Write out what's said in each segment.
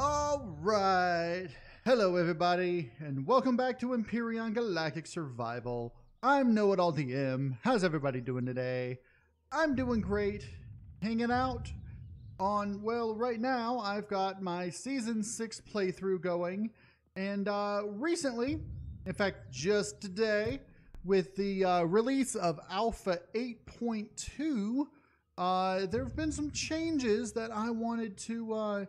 All right. Hello, everybody, and welcome back to Empyrion Galactic Survival. I'm KnowItAllDM. How's everybody doing today? I'm doing great. Hanging out on, well, right now I've got my Season 6 playthrough going, and recently, in fact, just today, with the release of Alpha 8.2, there have been some changes that I wanted to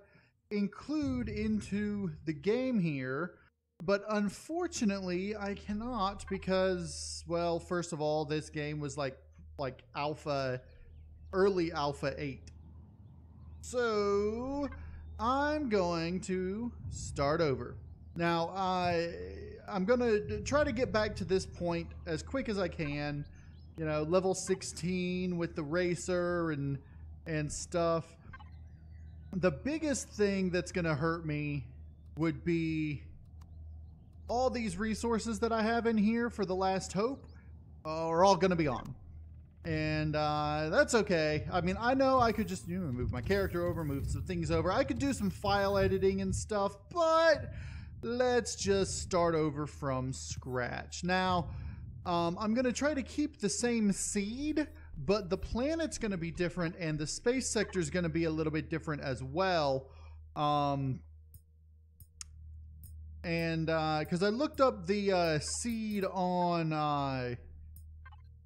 include into the game here, but unfortunately I cannot because, well, first of all, this game was like early Alpha 8. So I'm going to start over. Now I'm gonna try to get back to this point as quick as I can, you know, level 16 with the racer and stuff. The biggest thing that's going to hurt me would be all these resources that I have in here for the Last Hope are all going to be on. And that's okay. I mean, I know I could just move my character over, move some things over. I could do some file editing and stuff, but let's just start over from scratch. Now, I'm going to try to keep the same seed, but the planet's going to be different and the space sector is going to be a little bit different as well. And because I looked up the seed in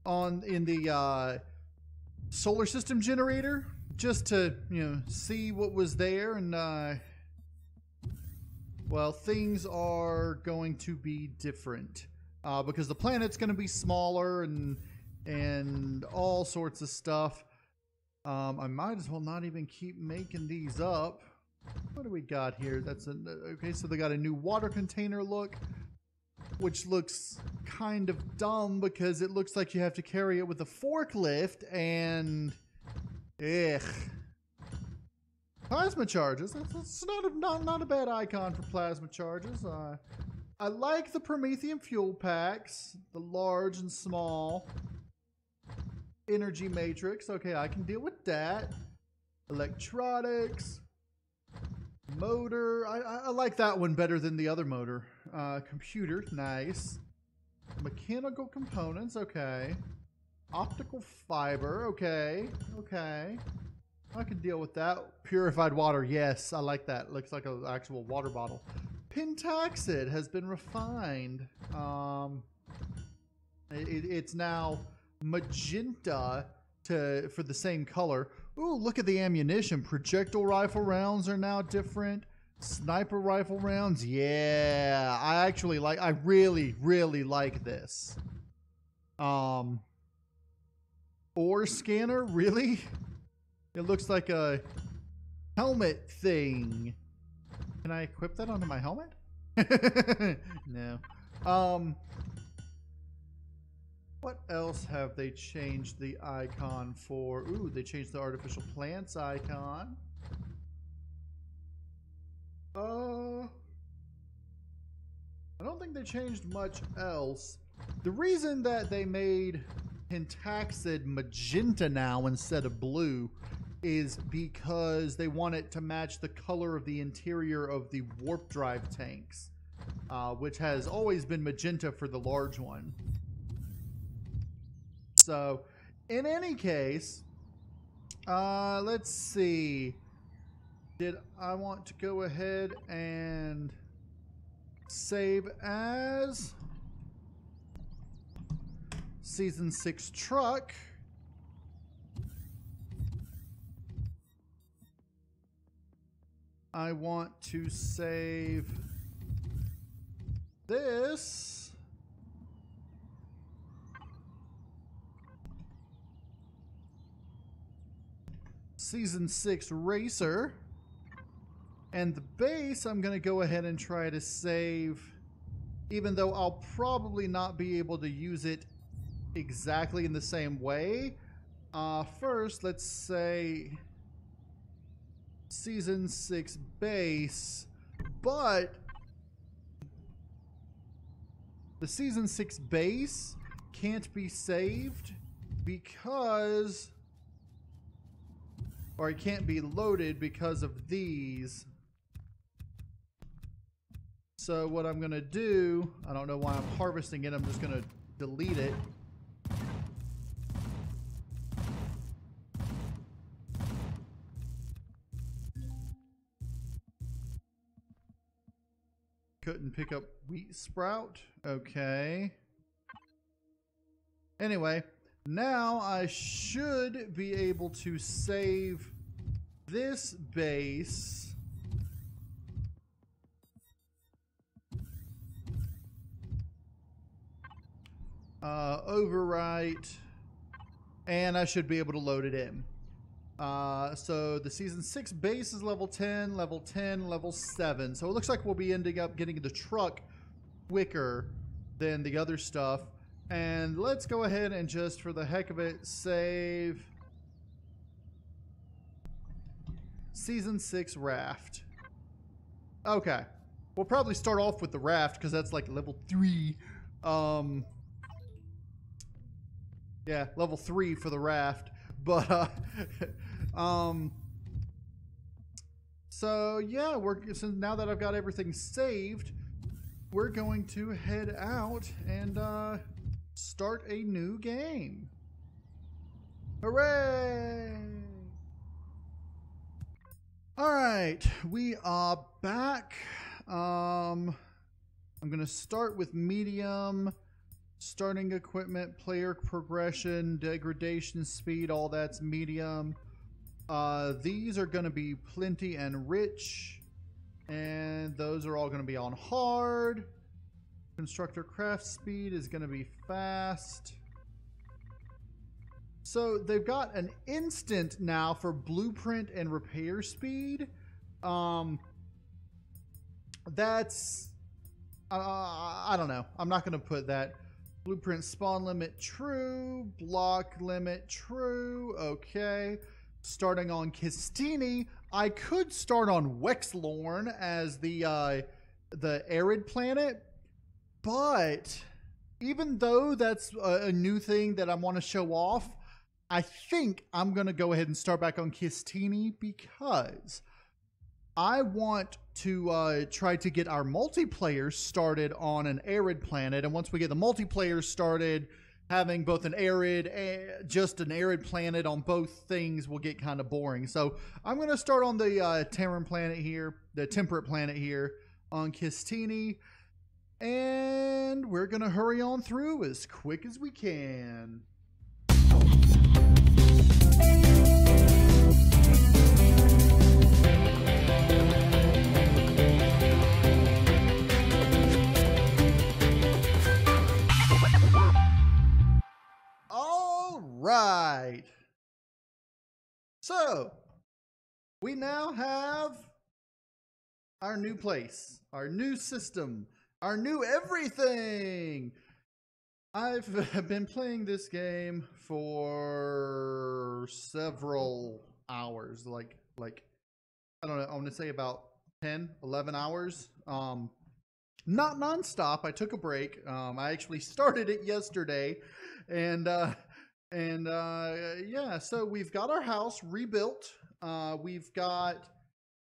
the solar system generator just to see what was there, and well, things are going to be different because the planet's going to be smaller and all sorts of stuff. I might as well not even keep making these up. What do we got here? That's okay, so they got a new water container look, which looks kind of dumb because it looks like you have to carry it with a forklift, and plasma charges. That's not a bad icon for plasma charges. I like the Promethean fuel packs, the large and small. Energy matrix, okay, I can deal with that. Electronics, motor, I like that one better than the other motor. Computer, nice. Mechanical components, okay. Optical fiber, okay. I can deal with that. Purified water, yes, I like that. Looks like an actual water bottle. Pentaxid has been refined. It's now magenta for the same color. Ooh, look at the ammunition. Projectile rifle rounds are now different. Sniper rifle rounds, yeah. I really like this. Ore scanner, really? It looks like a helmet thing. Can I equip that onto my helmet? No. What else have they changed the icon for? Ooh, they changed the artificial plants icon. I don't think they changed much else. The reason that they made Pentaxid magenta now instead of blue is because they want it to match the color of the interior of the warp drive tanks, which has always been magenta for the large one. So, in any case, let's see. Did I want to go ahead and save as Season 6 truck? I want to save this. Season 6 racer, and the base I'm going to go ahead and try to save, even though I'll probably not be able to use it exactly in the same way. First, let's say Season 6 base, but the Season 6 base can't be saved because or it can't be loaded because of these. So what I'm gonna do, I don't know why I'm harvesting it, I'm just gonna delete it. Couldn't pick up wheat sprout. Okay. Anyway, now I should be able to save this base. Overwrite, and I should be able to load it in. So the season 6 base is level 10, level 10, level 7. So it looks like we'll be ending up getting the truck quicker than the other stuff. And let's go ahead and just, for the heck of it, save season 6 raft. Okay, we'll probably start off with the raft because that's like level 3. Yeah, level 3 for the raft. But so yeah, so now that I've got everything saved, we're going to head out and start a new game. Hooray! All right, we are back. I'm gonna start with medium. Starting equipment, player progression, degradation speed, all that's medium. These are going to be plenty and rich, and those are all going to be on hard. Constructor craft speed is going to be fast. So they've got an instant now for blueprint and repair speed. That's I don't know. I'm not going to put that. Blueprint spawn limit true, block limit true, okay. Starting on Kistini, I could start on Wexlorn as the arid planet, but even though that's a new thing that I want to show off, I think I'm going to go ahead and start back on Kistini because I want to try to get our multiplayer started on an arid planet, and once we get the multiplayer started, having both an arid and just an arid planet on both things will get kind of boring. So I'm going to start on the Terran planet here, the temperate planet here on Kistini, and we're going to hurry on through as quick as we can. Right. So we now have our new place, our new system, our new everything. I've been playing this game for several hours, like I don't know, I want to say about 10, 11 hours. Not nonstop. I took a break. I actually started it yesterday, and yeah, so we've got our house rebuilt. We've got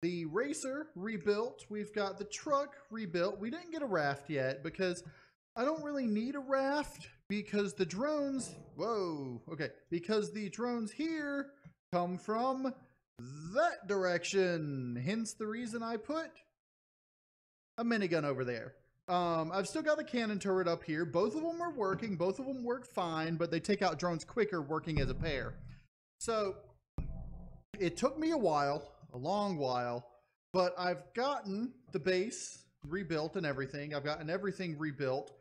the racer rebuilt. We've got the truck rebuilt. We didn't get a raft yet because I don't really need a raft because the drones, because the drones here come from that direction. Hence the reason I put a minigun over there. I've still got the cannon turret up here. Both of them are working. Both of them work fine, but they take out drones quicker working as a pair. So it took me a while, a long while, but I've gotten the base rebuilt and everything. I've gotten everything rebuilt.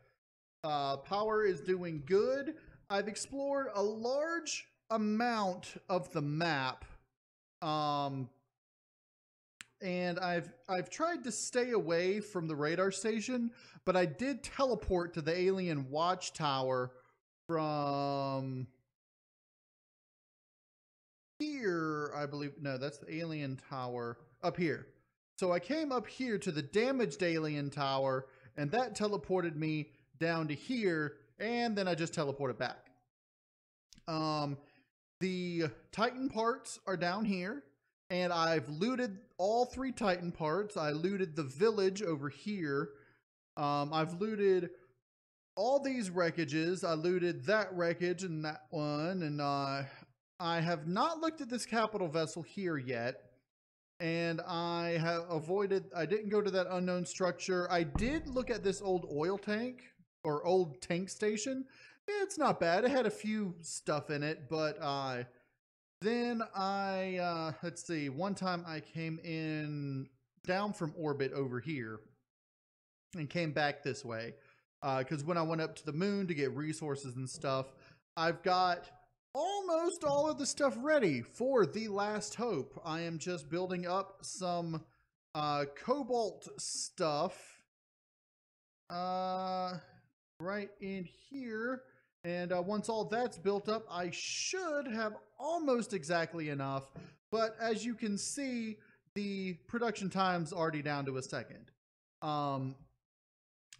Power is doing good. I've explored a large amount of the map. And I've tried to stay away from the radar station, but I did teleport to the alien watchtower from here, I believe. No, that's the alien tower up here. So I came up here to the damaged alien tower, and that teleported me down to here, and then I just teleported back. The Titan parts are down here. And I've looted all 3 Titan parts. I looted the village over here. I've looted all these wreckages. I looted that wreckage and that one, and I have not looked at this capital vessel here yet. And I have avoided, I didn't go to that unknown structure. I did look at this old oil tank or old tank station. It's not bad. It had a few stuff in it, but then let's see, one time I came in down from orbit over here and came back this way. Because when I went up to the moon to get resources and stuff, I've got almost all of the stuff ready for the last hope. I am just building up some cobalt stuff right in here. And once all that's built up, I should have almost exactly enough. But as you can see, the production time's already down to a second.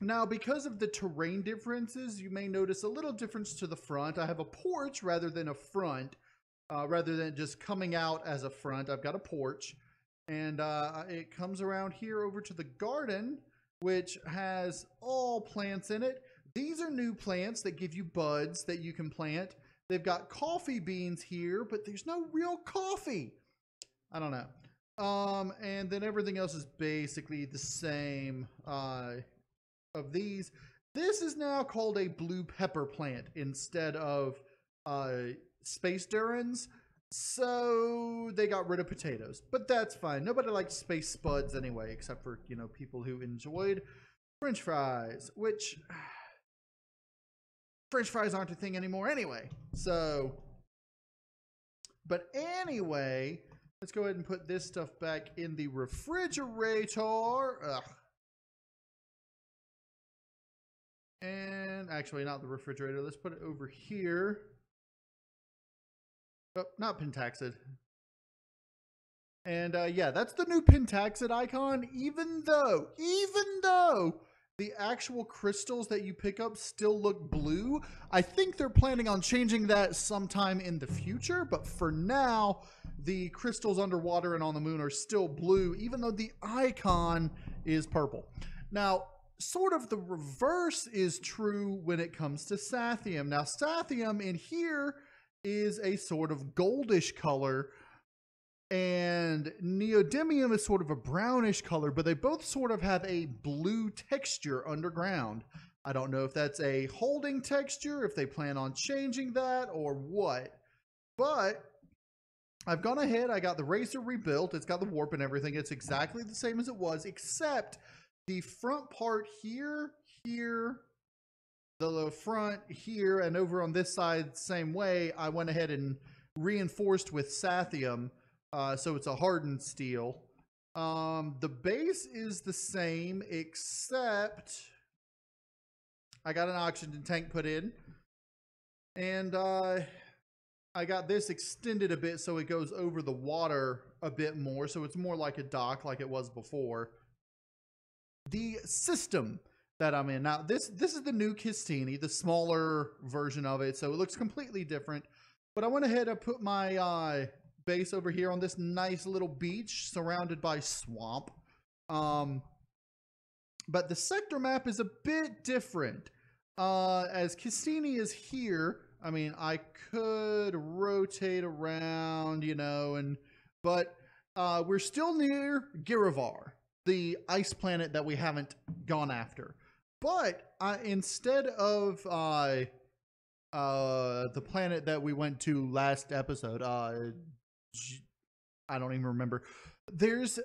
Now, because of the terrain differences, you may notice a little difference to the front. I have a porch rather than a front, rather than just coming out as a front. I've got a porch, and it comes around here over to the garden, which has all plants in it. These are new plants that give you buds that you can plant. They've got coffee beans here, but there's no real coffee. I don't know. And then everything else is basically the same of these. This is now called a blue pepper plant instead of space durans. So they got rid of potatoes, but that's fine. Nobody likes space spuds anyway, except for, you know, people who enjoyed French fries, which French fries aren't a thing anymore anyway. So, but anyway, let's go ahead and put this stuff back in the refrigerator. Ugh. And actually, not the refrigerator. Let's put it over here. Oh, not Pentaxid. And yeah, that's the new Pentaxid icon, even though the actual crystals that you pick up still look blue. I think they're planning on changing that sometime in the future, but for now, the crystals underwater and on the moon are still blue, even though the icon is purple. Now, sort of the reverse is true when it comes to Sathium. Now, Sathium in here is a sort of goldish color, and Neodymium is sort of a brownish color, but they both sort of have a blue texture underground. I don't know if that's a holding texture, if they plan on changing that, or what. But I've gone ahead, I got the racer rebuilt, it's got the warp and everything, it's exactly the same as it was, except the front part here, the front here, and over on this side, same way, I went ahead and reinforced with Sathium, so it's a hardened steel. The base is the same, except I got an oxygen tank put in, and I got this extended a bit so it goes over the water a bit more, so it's more like a dock like it was before. The system that I'm in now, this is the new Kistini, the smaller version of it, so it looks completely different. But I went ahead and put my base over here on this nice little beach surrounded by swamp. But the sector map is a bit different. As Kistini is here, I mean, I could rotate around, you know, but we're still near Giravar, the ice planet that we haven't gone after. But instead of the planet that we went to last episode, I don't even remember, there's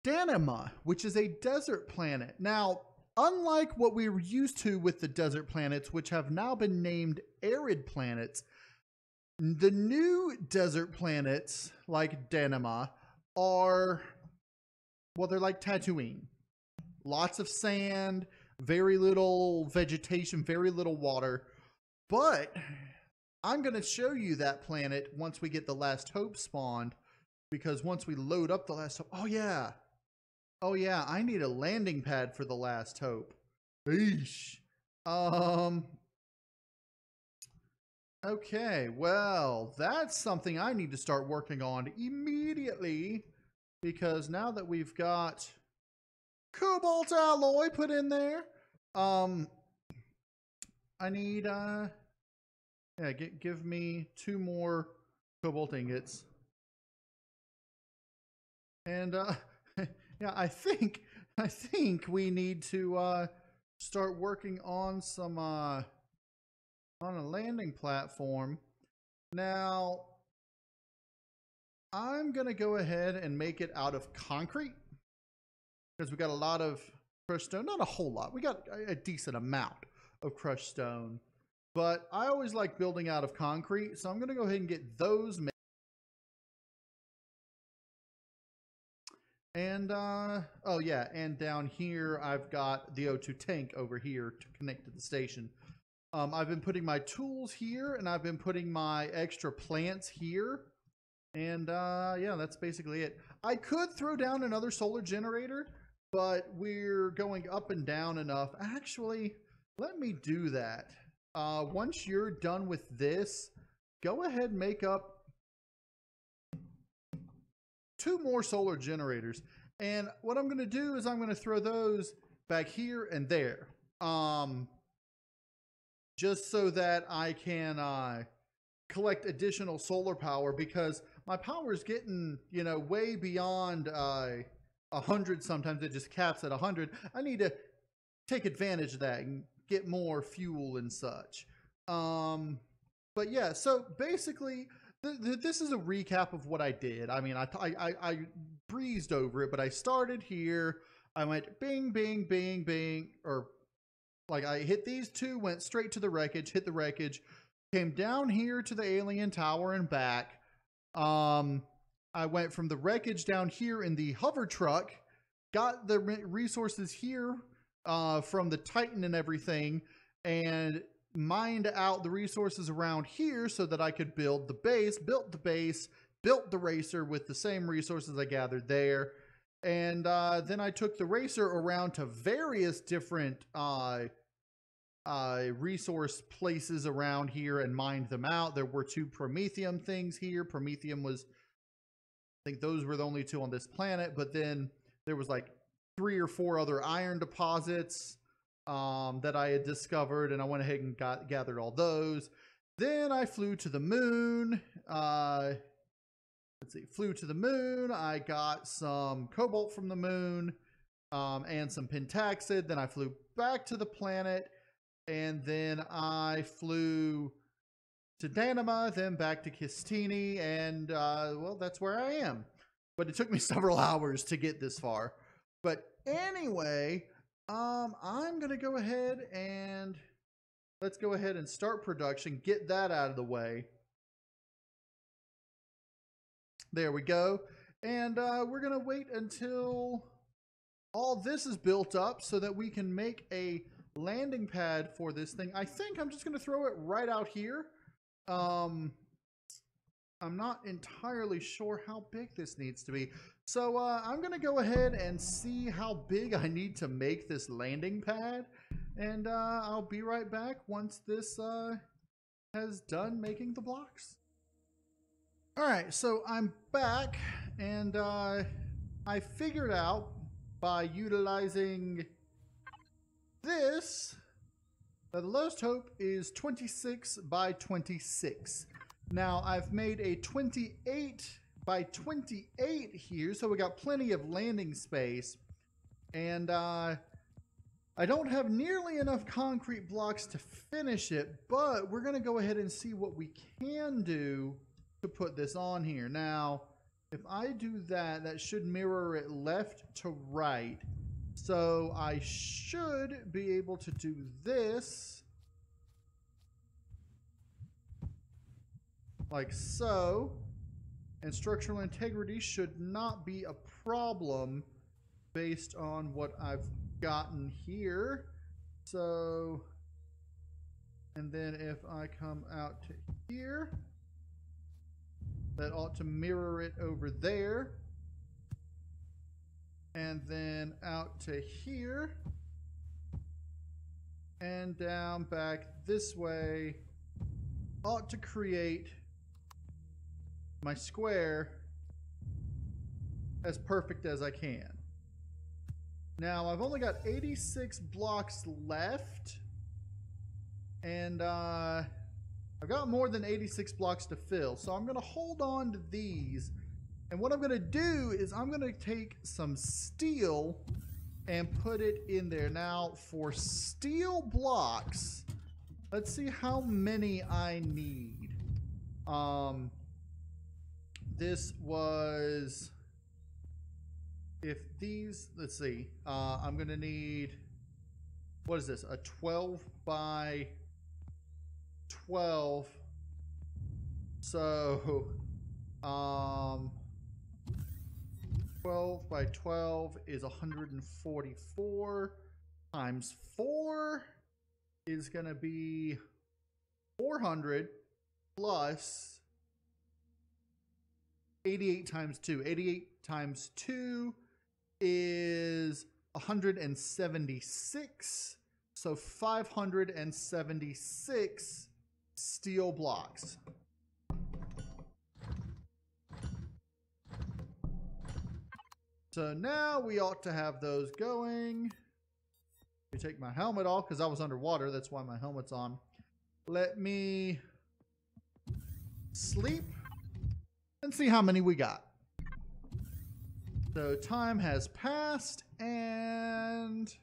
Danima, which is a desert planet. Now, unlike what we were used to with the desert planets, which have now been named arid planets, the new desert planets, like Danima, are, well, they're like Tatooine. Lots of sand, very little vegetation, very little water. But I'm going to show you that planet once we get the Last Hope spawned, because once we load up the Last Hope, oh yeah, I need a landing pad for the Last Hope. Eesh. Okay, well, that's something I need to start working on immediately, because now that we've got cobalt alloy put in there, I need yeah, give me 2 more cobalt ingots. And yeah, I think we need to start working on some on a landing platform. Now, I'm gonna go ahead and make it out of concrete because we got a lot of crushed stone. Not a whole lot. We got a decent amount of crushed stone, but I always like building out of concrete, so I'm gonna go ahead and get those made. And oh yeah, and down here I've got the O2 tank over here to connect to the station. I've been putting my tools here, and I've been putting my extra plants here. And yeah, that's basically it. I could throw down another solar generator, but we're going up and down enough. Actually, let me do that. Once you're done with this, go ahead and make up 2 more solar generators. And what I'm going to do is I'm going to throw those back here and there. Just so that I can collect additional solar power, because my power is getting, you know, way beyond 100. Sometimes it just caps at 100. I need to take advantage of that and get more fuel and such. But yeah, so basically this is a recap of what I did. I mean, I breezed over it, but I started here. I went bing, bing, bing, bing, or like I hit these 2, went straight to the wreckage, hit the wreckage, came down here to the alien tower and back. I went from the wreckage down here in the hover truck, got the resources here from the Titan and everything, and mined out the resources around here so that I could build the base, built the racer with the same resources I gathered there. And then I took the racer around to various different resource places around here and mined them out. There were 2 Promethium things here. Promethium was, I think those were the only 2 on this planet, but then there was like 3 or 4 other iron deposits that I had discovered, and I went ahead and gathered all those. Then I flew to the moon. Let's see, flew to the moon. I got some cobalt from the moon and some pentaxid. Then I flew back to the planet, and then I flew to Danima, then back to Kistini, and well, that's where I am. But it took me several hours to get this far. But anyway, I'm gonna go ahead and let's go ahead and start production, get that out of the way. There we go. And we're gonna wait until all this is built up so that we can make a landing pad for this thing. I think I'm just gonna throw it right out here. I'm not entirely sure how big this needs to be. So I'm gonna go ahead and see how big I need to make this landing pad, and I'll be right back once this has done making the blocks. Alright, so I'm back, and I figured out by utilizing this that the lowest hope is 26 by 26. Now I've made a 28 by 28 here, so we got plenty of landing space, and I don't have nearly enough concrete blocks to finish it, but we're gonna go ahead and see what we can do to put this on here. Now, if I do that, that should mirror it left to right. So I should be able to do this like so, and structural integrity should not be a problem based on what I've gotten here. So, and then if I come out to here, that ought to mirror it over there. And then out to here. And down back this way. Ought to create my square as perfect as I can. Now, I've only got 86 blocks left. And I've got more than 86 blocks to fill. So I'm going to hold on to these. And what I'm going to do is I'm going to take some steel and put it in there. Now, for steel blocks, let's see how many I need. This was... If these, let's see, I'm going to need, what is this? A 12 by 12. So, 12 by 12 is 144 times 4 is going to be 400 plus 88 times 2. 88 times 2 is 176. So 576 steel blocks. So now we ought to have those going. Let me take my helmet off because I was underwater. That's why my helmet's on. Let me sleep and see how many we got. So time has passed and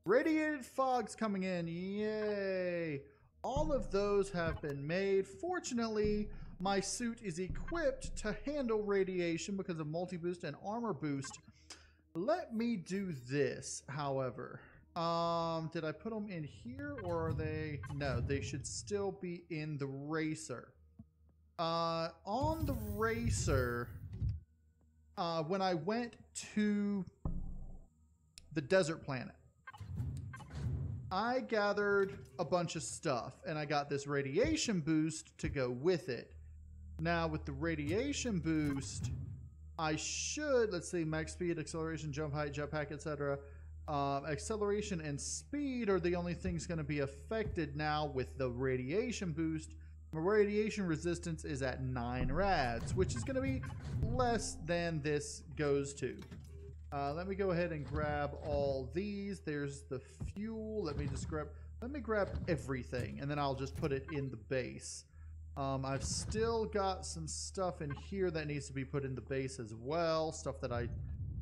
radiated fog's coming in. Yay. All of those have been made. Fortunately, my suit is equipped to handle radiation because of multi-boost and armor boost. Let me do this, however. Did I put them in here or are they? No, they should still be in the racer. On the racer, when I went to the desert planet, I gathered a bunch of stuff and I got this radiation boost to go with it. Now with the radiation boost, I should, let's see, max speed, acceleration, jump height, jetpack, etc. Acceleration and speed are the only things going to be affected now with the radiation boost. My radiation resistance is at 9 rads, which is going to be less than this goes to. Let me go ahead and grab all these. There's the fuel. Let me grab everything, and then I'll just put it in the base. I've still got some stuff in here that needs to be put in the base as well. Stuff that I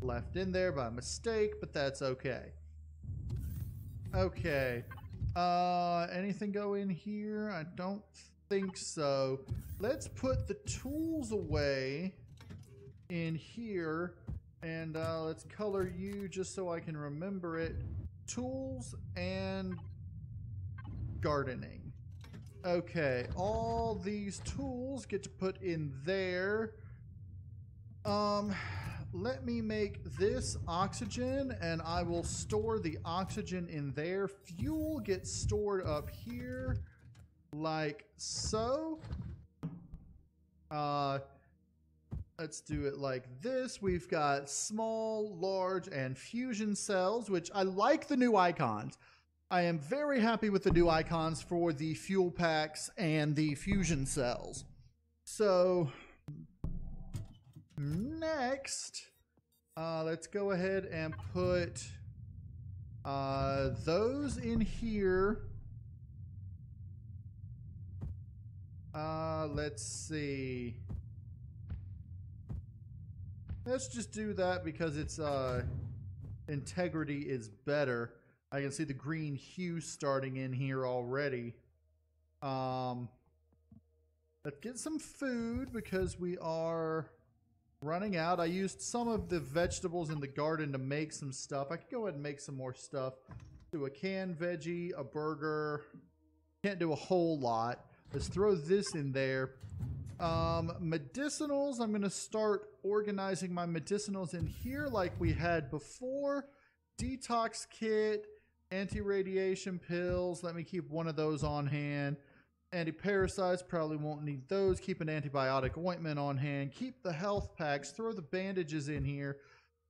left in there by mistake, but that's okay. Okay. Anything go in here? I don't think so. Let's put the tools away in here, and let's color you just so I can remember it. Tools and gardening. Okay, all these tools get to put in there. Let me make this oxygen, and I will store the oxygen in there. Fuel gets stored up here, like so. Let's do it like this. We've got small, large, and fusion cells, which I like the new icons. I am very happy with the new icons for the fuel packs and the fusion cells. So next, let's go ahead and put those in here. Let's see. Let's just do that because it's integrity is better. I can see the green hue starting in here already. Let's get some food because we are running out. I used some of the vegetables in the garden to make some stuff. I could go ahead and make some more stuff. Do a canned veggie, a burger. Can't do a whole lot. Let's throw this in there. Medicinals, I'm going to start organizing my medicinals in here like we had before. Detox kit, anti-radiation pills. Let me keep one of those on hand. Anti-parasites, probably won't need those. Keep an antibiotic ointment on hand. Keep the health packs. Throw the bandages in here.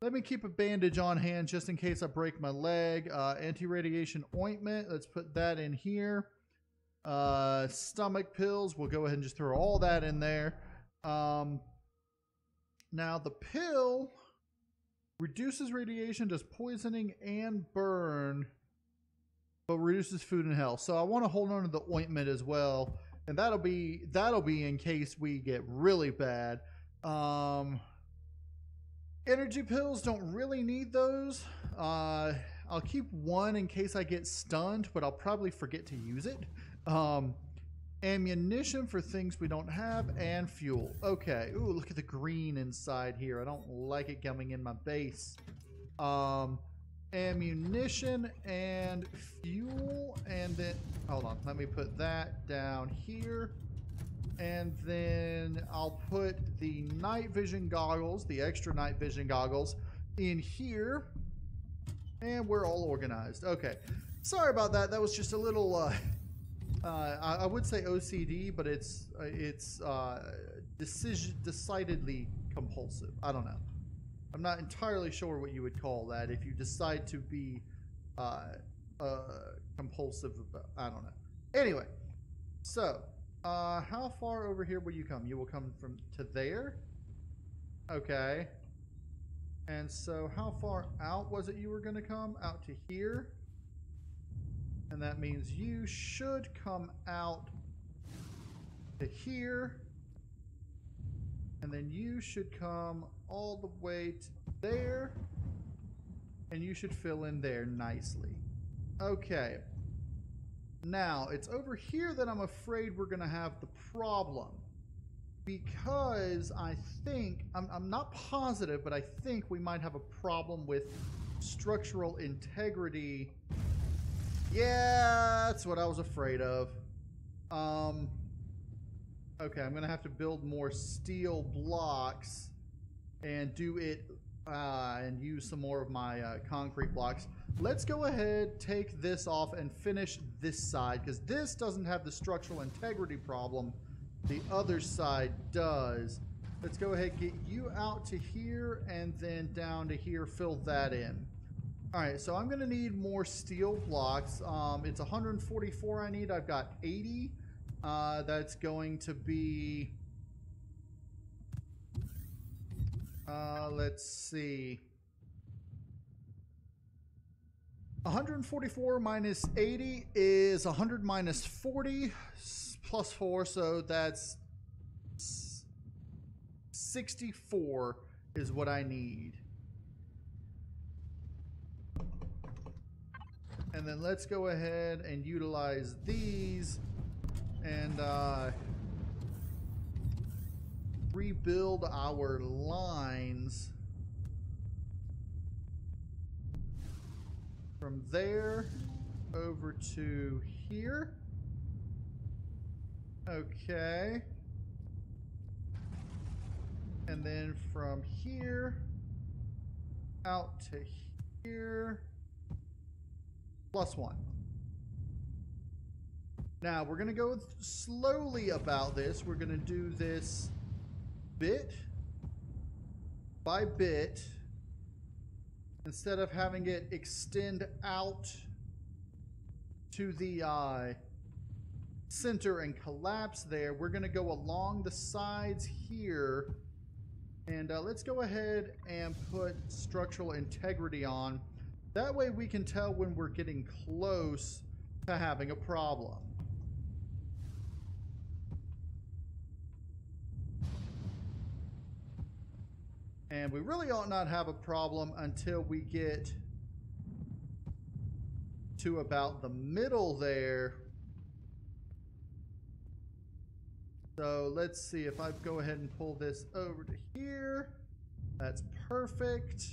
Let me keep a bandage on hand just in case I break my leg. Anti-radiation ointment, let's put that in here. Stomach pills, we'll go ahead and just throw all that in there. Now the pill Reduces radiation, does poisoning and burn, but reduces food and health. So I want to hold on to the ointment as well, and that'll be in case we get really bad. Energy pills, don't really need those. I'll keep one in case I get stunned, but I'll probably forget to use it. Ammunition for things we don't have, and fuel. Okay. Ooh, look at the green inside here. I don't like it coming in my base. Ammunition and fuel, and then hold on. Let me put that down here, and then I'll put the night vision goggles, the extra night vision goggles, in here, and we're all organized. Okay. Sorry about that. That was just a little. I would say OCD, but it's decidedly compulsive. I don't know. I'm not entirely sure what you would call that if you decide to be compulsive about, I don't know. Anyway, so how far over here will you come? You will come from to there? Okay. And so how far out was it you were going to come? Out to here? And that means you should come out to here. And then you should come all the way to there. And you should fill in there nicely. Okay. Now, it's over here that I'm afraid we're going to have the problem. Because I think, I'm not positive, but I think we might have a problem with structural integrity. Yeah, that's what I was afraid of. Okay, I'm gonna have to build more steel blocks and do it and use some more of my concrete blocks. Let's go ahead, take this off, and finish this side, because this doesn't have the structural integrity problem. The other side does. Let's go ahead, get you out to here, and then down to here, fill that in. Alright, so I'm going to need more steel blocks. It's 144 I need. I've got 80. That's going to be... let's see. 144 minus 80 is 100 minus 40 plus 4, so that's 64 is what I need. And then let's go ahead and utilize these and rebuild our lines from there over to here. Okay. And then from here out to here. +1. Now, we're going to go slowly about this. We're going to do this bit by bit. Instead of having it extend out to the center and collapse there, we're going to go along the sides here. And let's go ahead and put structural integrity on. That way we can tell when we're getting close to having a problem. And we really ought not have a problem until we get to about the middle there. So let's see if I go ahead and pull this over to here. That's perfect.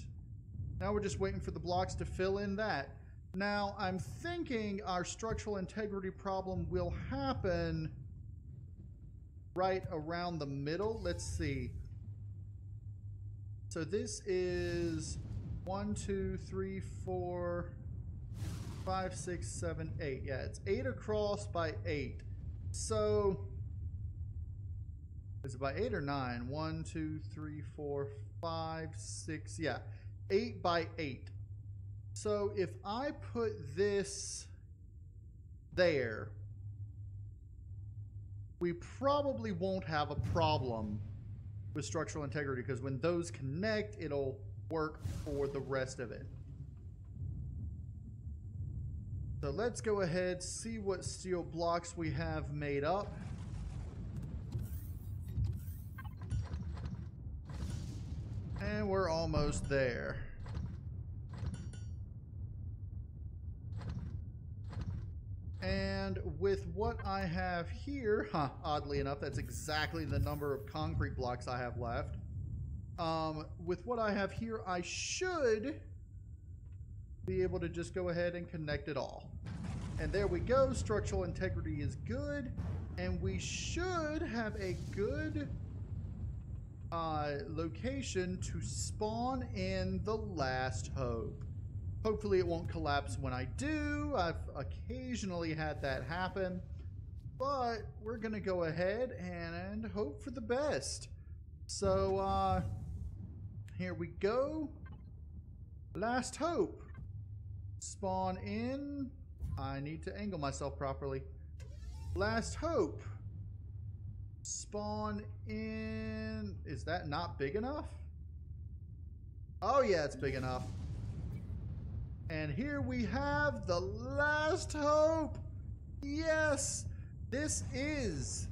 Now we're just waiting for the blocks to fill in that. Now I'm thinking our structural integrity problem will happen right around the middle. Let's see. So this is 1, 2, 3, 4, 5, 6, 7, 8. Yeah, it's 8 across by 8. So is it by 8 or 9? 1, 2, 3, 4, 5, 6. Yeah. 8 by 8. So if I put this there, we probably won't have a problem with structural integrity, because when those connect, it'll work for the rest of it. So let's go ahead, see what steel blocks we have made up. And we're almost there. And with what I have here, oddly enough, that's exactly the number of concrete blocks I have left. With what I have here, I should be able to just go ahead and connect it all. And there we go. Structural integrity is good. And we should have a good location to spawn in the last hope. Hopefully it won't collapse when I do. I've occasionally had that happen. But we're going to go ahead and hope for the best. So, here we go. Last hope. Spawn in. I need to angle myself properly. Last hope. Spawn in. Is that not big enough? Oh yeah, it's big enough. And here we have the last hope. Yes, this is.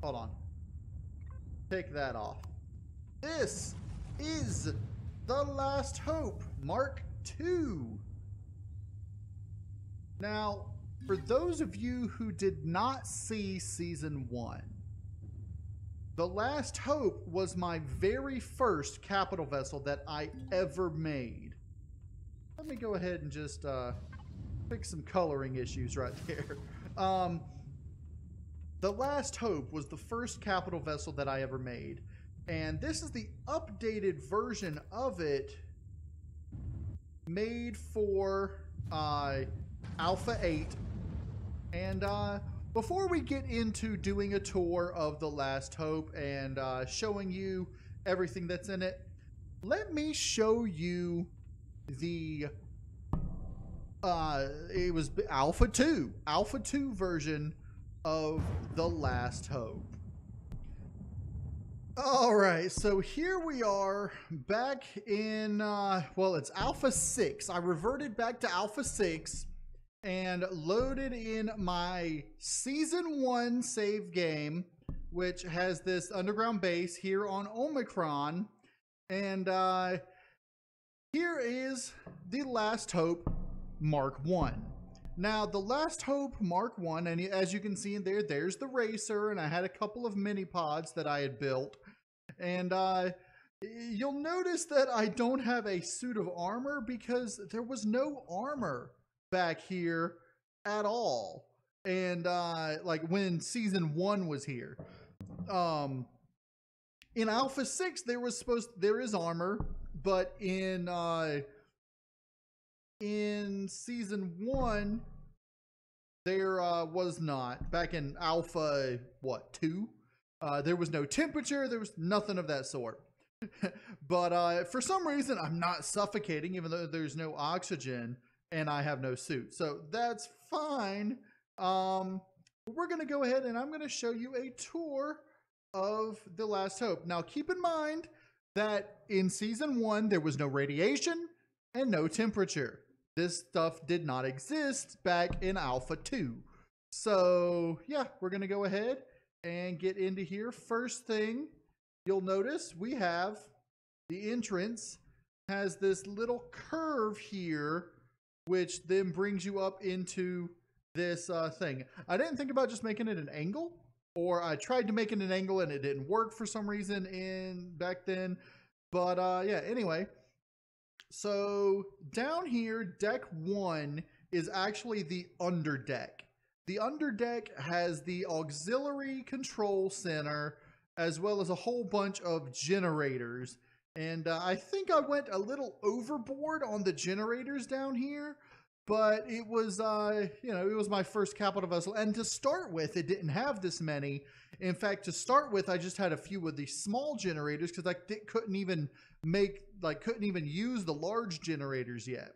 Hold on. Take that off. This is the last hope, Mark II. Now, for those of you who did not see Season 1, the Last Hope was my very first capital vessel that I ever made. Let me go ahead and just fix some coloring issues right there. The Last Hope was the first capital vessel that I ever made. And this is the updated version of it made for Alpha 8. And before we get into doing a tour of the Last Hope and showing you everything that's in it, let me show you the it was Alpha 2 version of the Last Hope. All right, so here we are back in well, it's Alpha 6. I reverted back to Alpha 6 and loaded in my Season 1 save game, which has this underground base here on Omicron. And here is the Last Hope Mark 1. Now, the Last Hope Mark 1, and as you can see in there, there's the racer, and I had a couple of mini pods that I had built. And you'll notice that I don't have a suit of armor because there was no armor back here at all. And like when Season 1 was here. In Alpha 6 there is armor, but in Season 1 there was not. Back in Alpha 2, there was no temperature, there was nothing of that sort. But for some reason I'm not suffocating even though there's no oxygen and I have no suit, so that's fine. We're gonna go ahead and I'm gonna show you a tour of the Last Hope. Now keep in mind that in Season 1 there was no radiation and no temperature. This stuff did not exist back in Alpha 2. So yeah, we're gonna go ahead and get into here. First thing you'll notice, we have the entrance has this little curve here, which then brings you up into this thing. I didn't think about just making it an angle, or I tried to make it an angle and it didn't work for some reason back then. But yeah, anyway. So down here, deck 1 is actually the underdeck. The underdeck has the auxiliary control center as well as a whole bunch of generators. And I think I went a little overboard on the generators down here, but it was, you know, it was my first capital vessel. And to start with, it didn't have this many. In fact, to start with, I just had a few of these small generators because I couldn't even use the large generators yet.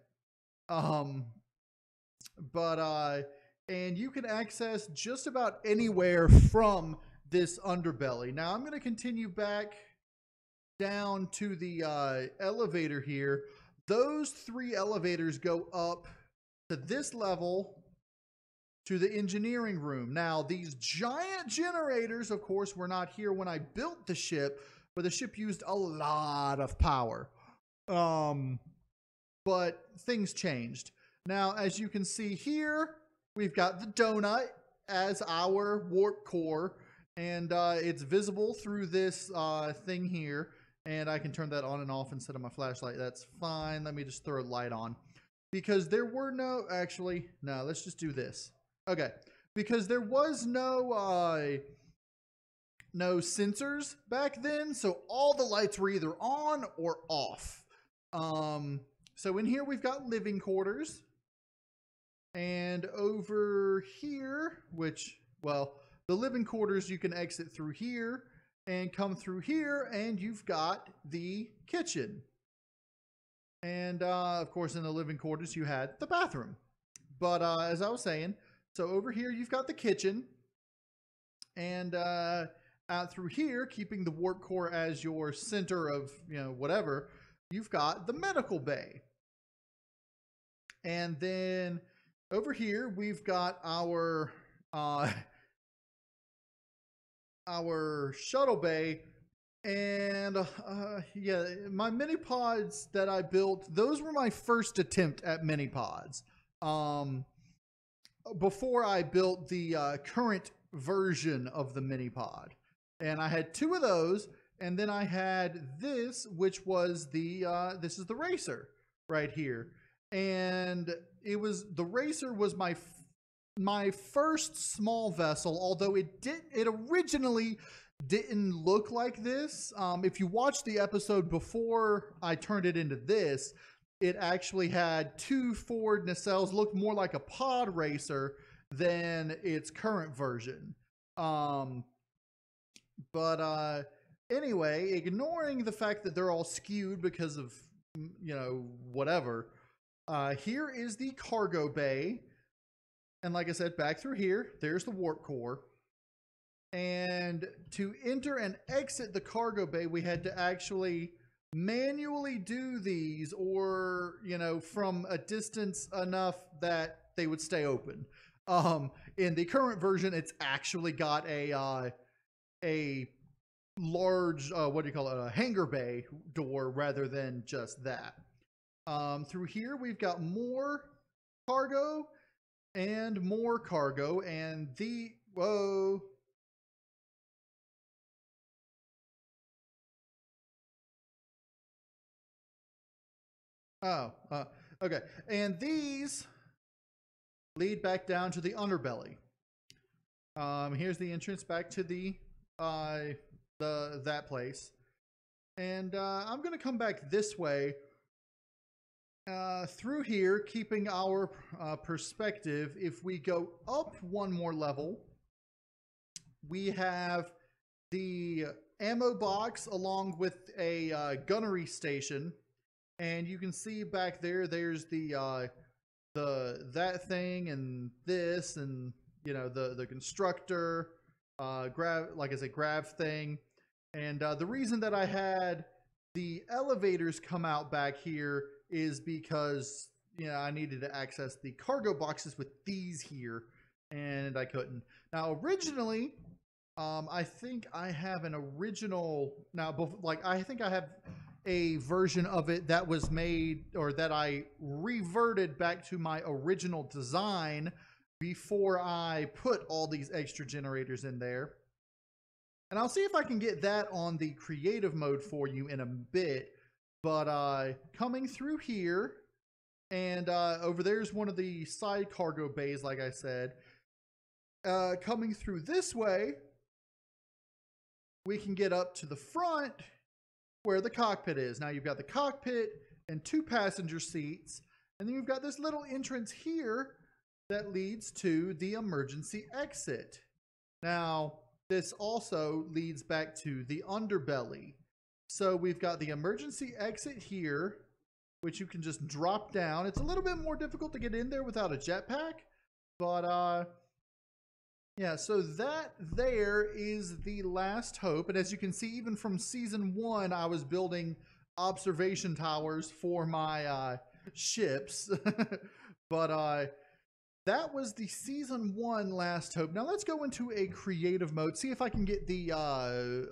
And you can access just about anywhere from this underbelly. Now I'm going to continue back down to the elevator here, those 3 elevators go up to this level to the engineering room. Now, these giant generators, of course, were not here when I built the ship, but the ship used a lot of power. But things changed. Now, as you can see here, we've got the donut as our warp core, and it's visible through this thing here, and I can turn that on and off instead of my flashlight. That's fine. Let me just throw a light on, because there were no, actually, no, let's just do this. Okay, because there was no sensors back then, so all the lights were either on or off. So in here we've got living quarters, and over here, which, well, the living quarters you can exit through here and come through here, and you've got the kitchen. And of course, in the living quarters you had the bathroom. But as I was saying, so over here you've got the kitchen, and out through here, keeping the warp core as your center of, you know, whatever, you've got the medical bay. And then over here we've got our shuttle bay. And yeah, my mini pods that I built, those were my first attempt at mini pods. Before I built the current version of the mini pod, and I had 2 of those, and then I had this, which was the this is the racer right here, and it was, the racer was my first small vessel, although it originally didn't look like this. If you watch the episode before I turned it into this, it actually had 2 forward nacelles, looked more like a pod racer than its current version. But anyway, ignoring the fact that they're all skewed because of, you know, whatever, here is the cargo bay. And like I said, back through here, there's the warp core. And to enter and exit the cargo bay, we had to actually manually do these, or, you know, from a distance enough that they would stay open. In the current version, it's actually got a large, what do you call it, a hangar bay door rather than just that. Through here, we've got more cargo and more cargo, and the, whoa. Oh, okay. And these lead back down to the underbelly. Here's the entrance back to the that place. And I'm gonna come back this way through here, keeping our perspective. If we go up 1 more level, we have the ammo box along with a gunnery station. And you can see back there, there's the that thing and this, and, you know, the constructor, like I said, grav thing. And the reason that I had the elevators come out back here is because, you know, I needed to access the cargo boxes with these here, and I couldn't. Now, originally, I think I have an original, now, like, I think I have a version of it that was made, or that I reverted back to my original design before I put all these extra generators in there. And I'll see if I can get that on the creative mode for you in a bit. But coming through here, and over there's one of the side cargo bays, like I said. Coming through this way, we can get up to the front where the cockpit is. Now you've got the cockpit and 2 passenger seats, and then you've got this little entrance here that leads to the emergency exit. Now, this also leads back to the underbelly. So we've got the emergency exit here, which you can just drop down. It's a little bit more difficult to get in there without a jetpack, but Yeah, so that there is the last hope. And as you can see, even from season 1, I was building observation towers for my ships. But that was the season 1 last hope. Now let's go into a creative mode. See if I can get the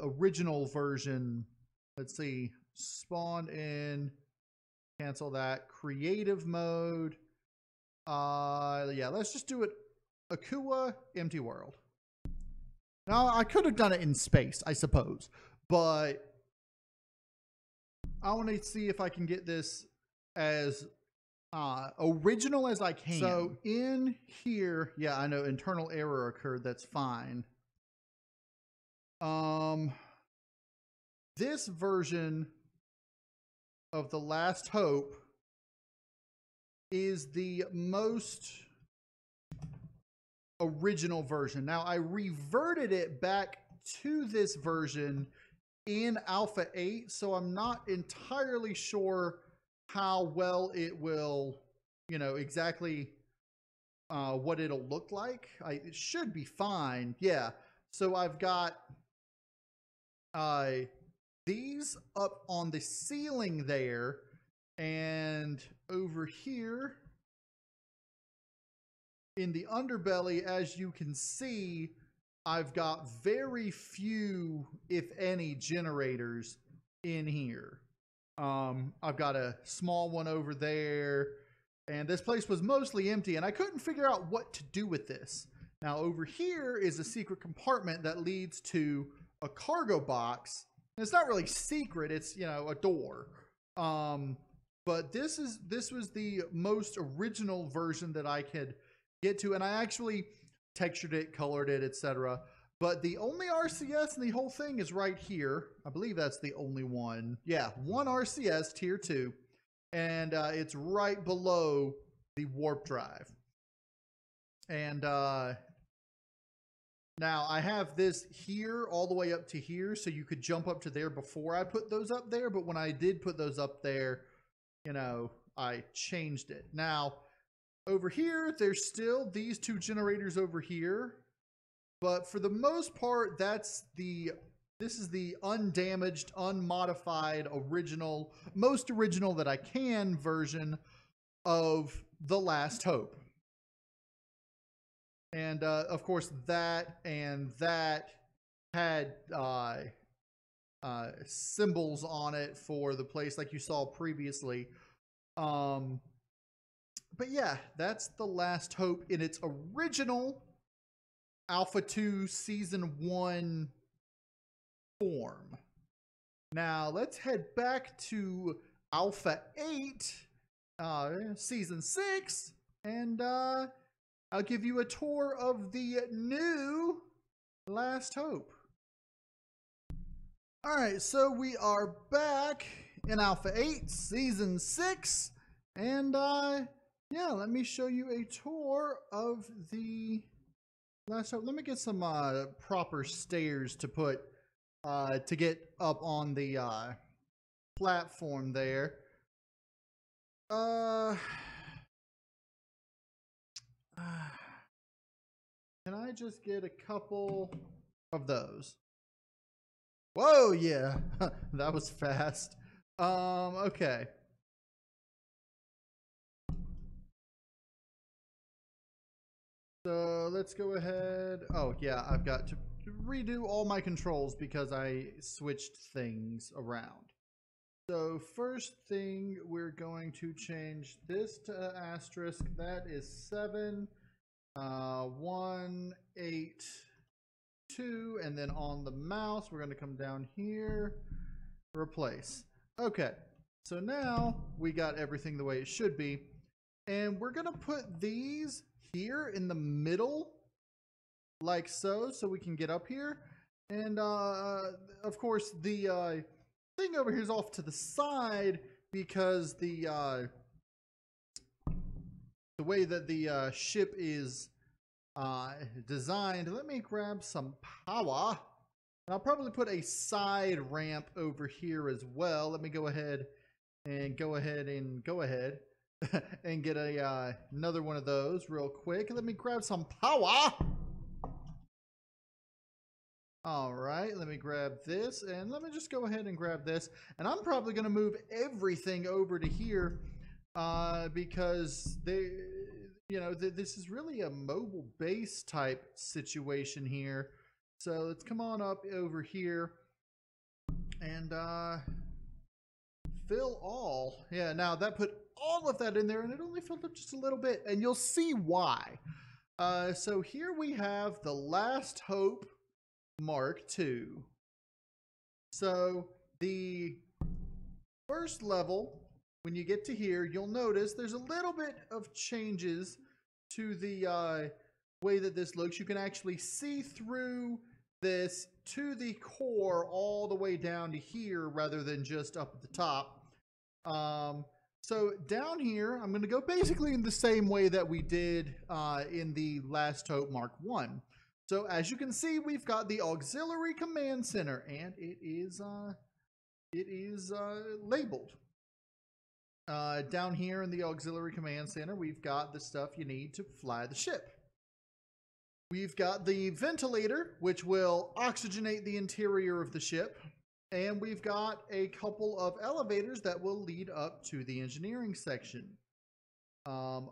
original version. Let's see. Spawn in. Cancel that. Creative mode. Yeah, let's just do it. Akua, empty world. Now, I could have done it in space, I suppose. But I want to see if I can get this as original as I can. So in here, yeah, I know internal error occurred. That's fine. This version of the Last Hope is the most original version. Now I reverted it back to this version in Alpha 8, so I'm not entirely sure how well it will, you know, exactly what it'll look like. It should be fine. Yeah. So I've got these up on the ceiling there, and over here in the underbelly, as you can see, I've got very few, if any, generators in here. I've got a small one over there, and this place was mostly empty, and I couldn't figure out what to do with this. Now over here is a secret compartment that leads to a cargo box. And it's not really secret, it's, you know, a door. But this was the most original version that I could get to, and I actually textured it, colored it, etc. But the only RCS in the whole thing is right here. I believe that's the only one. Yeah, one RCS, tier 2. And it's right below the warp drive. And now I have this here all the way up to here, so you could jump up to there before I put those up there. But when I did put those up there, you know, I changed it. Now, over here, there's still these 2 generators over here. But for the most part, this is the undamaged, unmodified, original, most original that I can version of The Last Hope. And of course, that and that had symbols on it for the place, like you saw previously. But yeah, that's The Last Hope in its original Alpha 2 Season 1 form. Now, let's head back to Alpha 8 Season 6, and I'll give you a tour of the new Last Hope. Alright, so we are back in Alpha 8 Season 6, and yeah, let me show you a tour of the Last Hope. Let me get some proper stairs to put to get up on the platform there. Can I just get a couple of those? Whoa, yeah, that was fast. Okay. So let's go ahead. Oh yeah, I've got to redo all my controls because I switched things around. So first thing, we're going to change this to asterisk. That is 7, 1, 8, 2, and then on the mouse, we're going to come down here, replace. Okay, so now we got everything the way it should be. And we're going to put these here in the middle, like so we can get up here. And of course, the thing over here is off to the side because the way that the ship is designed. Let me grab some power. And I'll probably put a side ramp over here as well. Let me go ahead and and get a another one of those real quick. Let me grab some power. All right, let me grab this, and let me just go ahead and grab this. And I'm probably going to move everything over to here because this is really a mobile base type situation here. So let's come on up over here and fill all. Yeah, now that put all of that in there, and it only filled up just a little bit, and you'll see why. So here we have the Last Hope Mark II. So the first level, when you get to here, you'll notice there's a little bit of changes to the way that this looks. You can actually see through this to the core all the way down to here rather than just up at the top. So down here, I'm going to go basically in the same way that we did in the Last Hope Mark I. So as you can see, we've got the Auxiliary Command Center, and it is labeled. Down here in the Auxiliary Command Center, we've got the stuff you need to fly the ship. We've got the ventilator, which will oxygenate the interior of the ship. And we've got a couple of elevators that will lead up to the engineering section.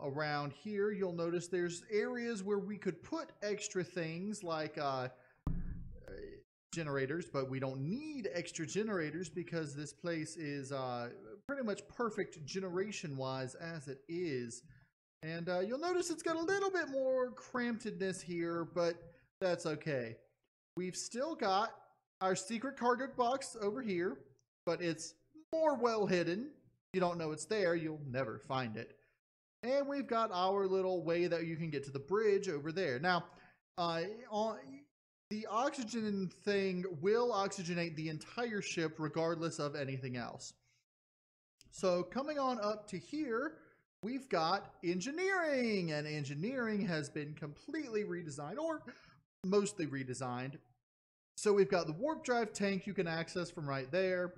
Around here, you'll notice there's areas where we could put extra things like generators, but we don't need extra generators because this place is pretty much perfect generation-wise as it is. And you'll notice it's got a little bit more crampedness here, but that's okay. We've still got our secret cargo box over here, but it's more well hidden. You don't know it's there, you'll never find it. And we've got our little way that you can get to the bridge over there. Now, the oxygen thing will oxygenate the entire ship regardless of anything else. So coming on up to here, we've got engineering, and engineering has been completely redesigned, or mostly redesigned. So we've got the warp drive tank you can access from right there.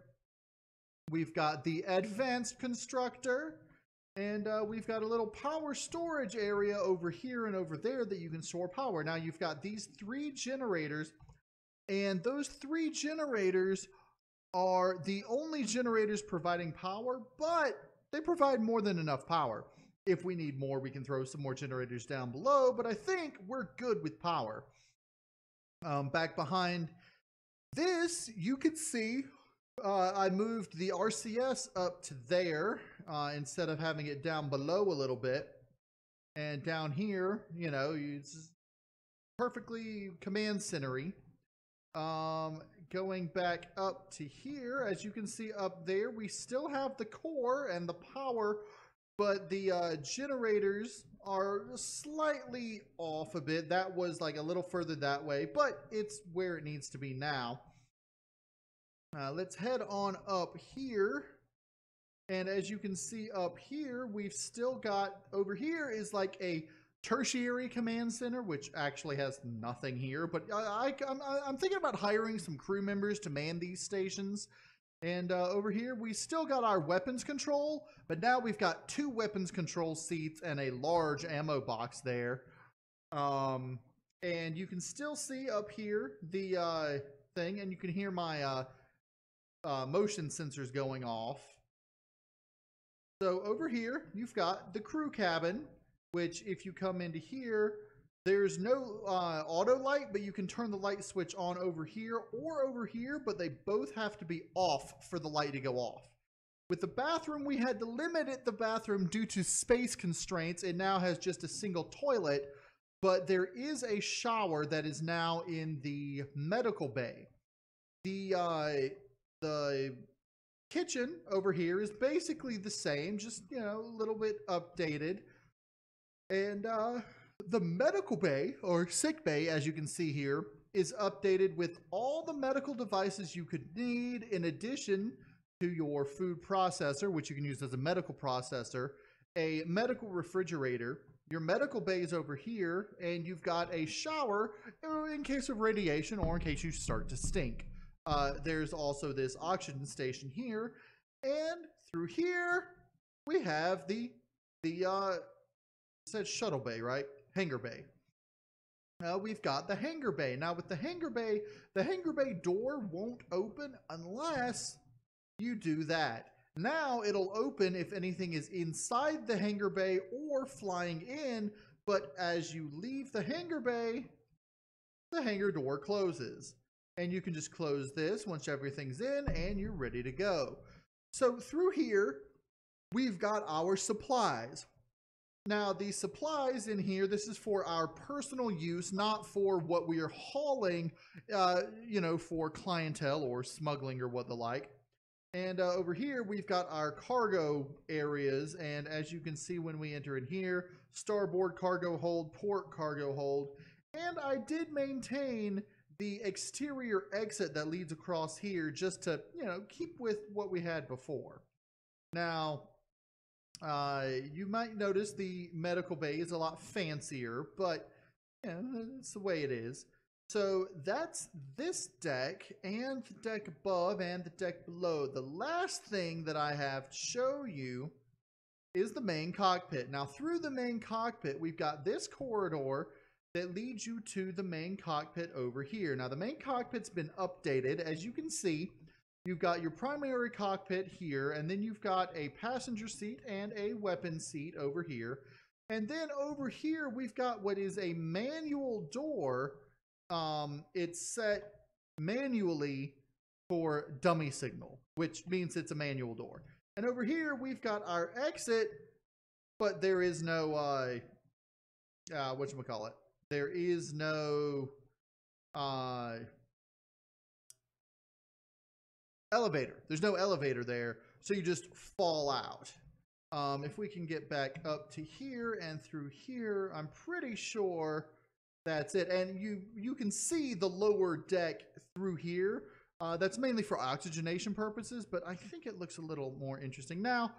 We've got the advanced constructor, and we've got a little power storage area over here and over there that you can store power. Now you've got these 3 generators, and those 3 generators are the only generators providing power, but they provide more than enough power. If we need more, we can throw some more generators down below, but I think we're good with power. Back behind this, you can see I moved the RCS up to there instead of having it down below a little bit. And down here, you know, it's perfectly command centery. Going back up to here, as you can see up there, we still have the core and the power, but the generators are slightly off a bit. That was like a little further that way, but it's where it needs to be now. Let's head on up here. And as you can see up here, we've still got, over here is like a tertiary command center, which actually has nothing here, but I'm thinking about hiring some crew members to man these stations. And over here, we still got our weapons control, but now we've got 2 weapons control seats and a large ammo box there. And you can still see up here the thing, and you can hear my motion sensors going off. So over here, you've got the crew cabin, which if you come into here, there's no auto light, but you can turn the light switch on over here or over here, but they both have to be off for the light to go off. With the bathroom, we had to limit the bathroom due to space constraints. It now has just a single toilet, but there is a shower that is now in the medical bay. The kitchen over here is basically the same, just, you know, a little bit updated. And the medical bay, or sick bay, as you can see here, is updated with all the medical devices you could need, in addition to your food processor, which you can use as a medical processor, a medical refrigerator. Your medical bay is over here, and you've got a shower in case of radiation or in case you start to stink. There's also this oxygen station here, and through here we have the it says shuttle bay, right? Hangar bay. we've got the hangar bay. Now with the hangar bay door won't open unless you do that. Now it'll open if anything is inside the hangar bay or flying in, but as you leave the hangar bay, the hangar door closes. And you can just close this once everything's in and you're ready to go. So through here, we've got our supplies. Now these supplies in here, this is for our personal use, not for what we are hauling, you know, for clientele or smuggling or what the like. And over here, we've got our cargo areas. And as you can see when we enter in here, starboard cargo hold, port cargo hold. And I did maintain the exterior exit that leads across here just to, you know, keep with what we had before. Now, you might notice the medical bay is a lot fancier, but you know, it's the way it is. So that's this deck and the deck above and the deck below. The last thing that I have to show you is the main cockpit. Now through the main cockpit, we've got this corridor that leads you to the main cockpit over here. Now the main cockpit's been updated. As you can see, you've got your primary cockpit here, and then you've got a passenger seat and a weapon seat over here. And then over here, we've got what is a manual door. It's set manually for dummy signal, which means it's a manual door. And over here, we've got our exit, but there is no, whatchamacallit? There is no, elevator. There's no elevator there, so you just fall out. If we can get back up to here and through here, I'm pretty sure that's it. And you can see the lower deck through here. That's mainly for oxygenation purposes, but I think it looks a little more interesting. Now,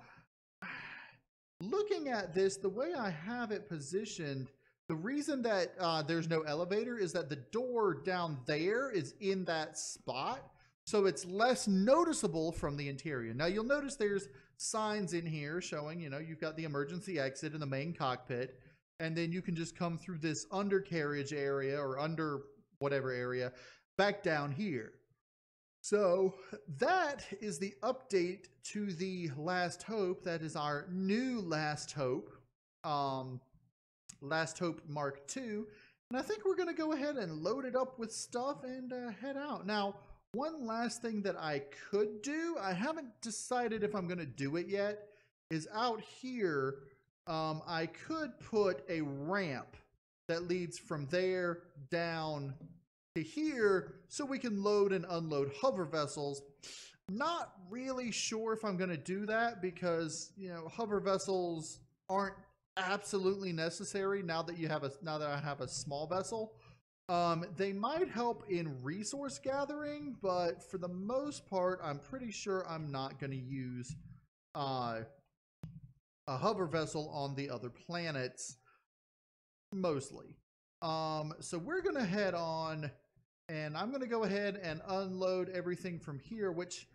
looking at this, the way I have it positioned, the reason that there's no elevator is that the door down there is in that spot. So it's less noticeable from the interior. Now you'll notice there's signs in here showing, you know, you've got the emergency exit in the main cockpit, and then you can just come through this undercarriage area or under whatever area back down here. So that is the update to the Last Hope. That is our new Last Hope, Last Hope Mark II. And I think we're going to go ahead and load it up with stuff and head out. Now, one last thing that I could do, I haven't decided if I'm going to do it yet, is out here, I could put a ramp that leads from there down to here so we can load and unload hover vessels. Not really sure if I'm going to do that because, you know, hover vessels aren't absolutely necessary now that I have a small vessel. They might help in resource gathering, but for the most part, I'm pretty sure I'm not going to use a hover vessel on the other planets, mostly. So we're going to head on, and I'm going to go ahead and unload everything from here, which,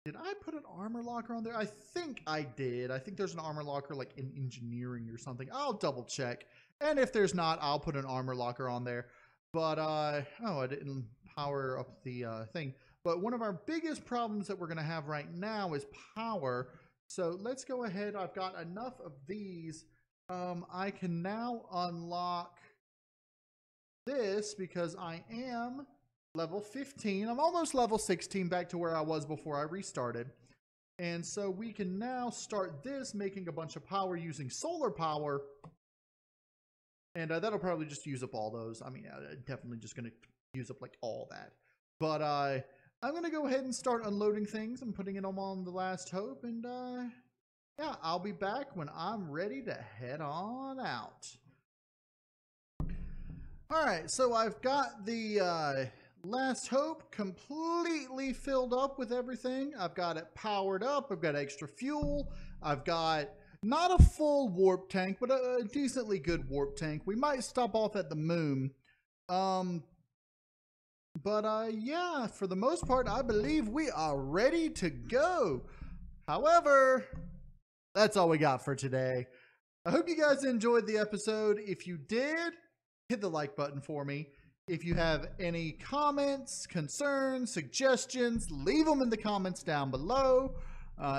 did I put an armor locker on there? I think I did. I think there's an armor locker like in engineering or something. I'll double check. And if there's not, I'll put an armor locker on there. But, oh, I didn't power up the thing. But one of our biggest problems that we're going to have right now is power. So let's go ahead. I've got enough of these. I can now unlock this because I am level 15. I'm almost level 16 back to where I was before I restarted. And so we can now start this, making a bunch of power using solar power. And that'll probably just use up all those. I mean, definitely just going to use up like all that. But I'm going to go ahead and start unloading things and putting them on the Last Hope. And yeah, I'll be back when I'm ready to head on out. All right, so I've got the Last Hope completely filled up with everything. I've got it powered up. I've got extra fuel. I've got not a full warp tank, but a decently good warp tank. We might stop off at the moon. Yeah, for the most part, I believe we are ready to go. However, that's all we got for today. I hope you guys enjoyed the episode. If you did, hit the like button for me. If you have any comments, concerns, suggestions, leave them in the comments down below.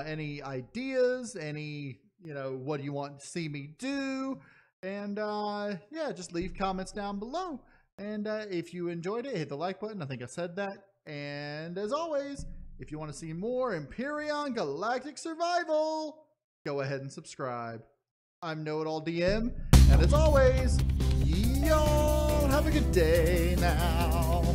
Any ideas, any, what do you want to see me do? And yeah, just leave comments down below. And if you enjoyed it, hit the like button. I think I said that. And as always, if you want to see more Empyrion Galactic Survival, go ahead and subscribe. I'm KnowItAllDM, and as always, y'all have a good day now.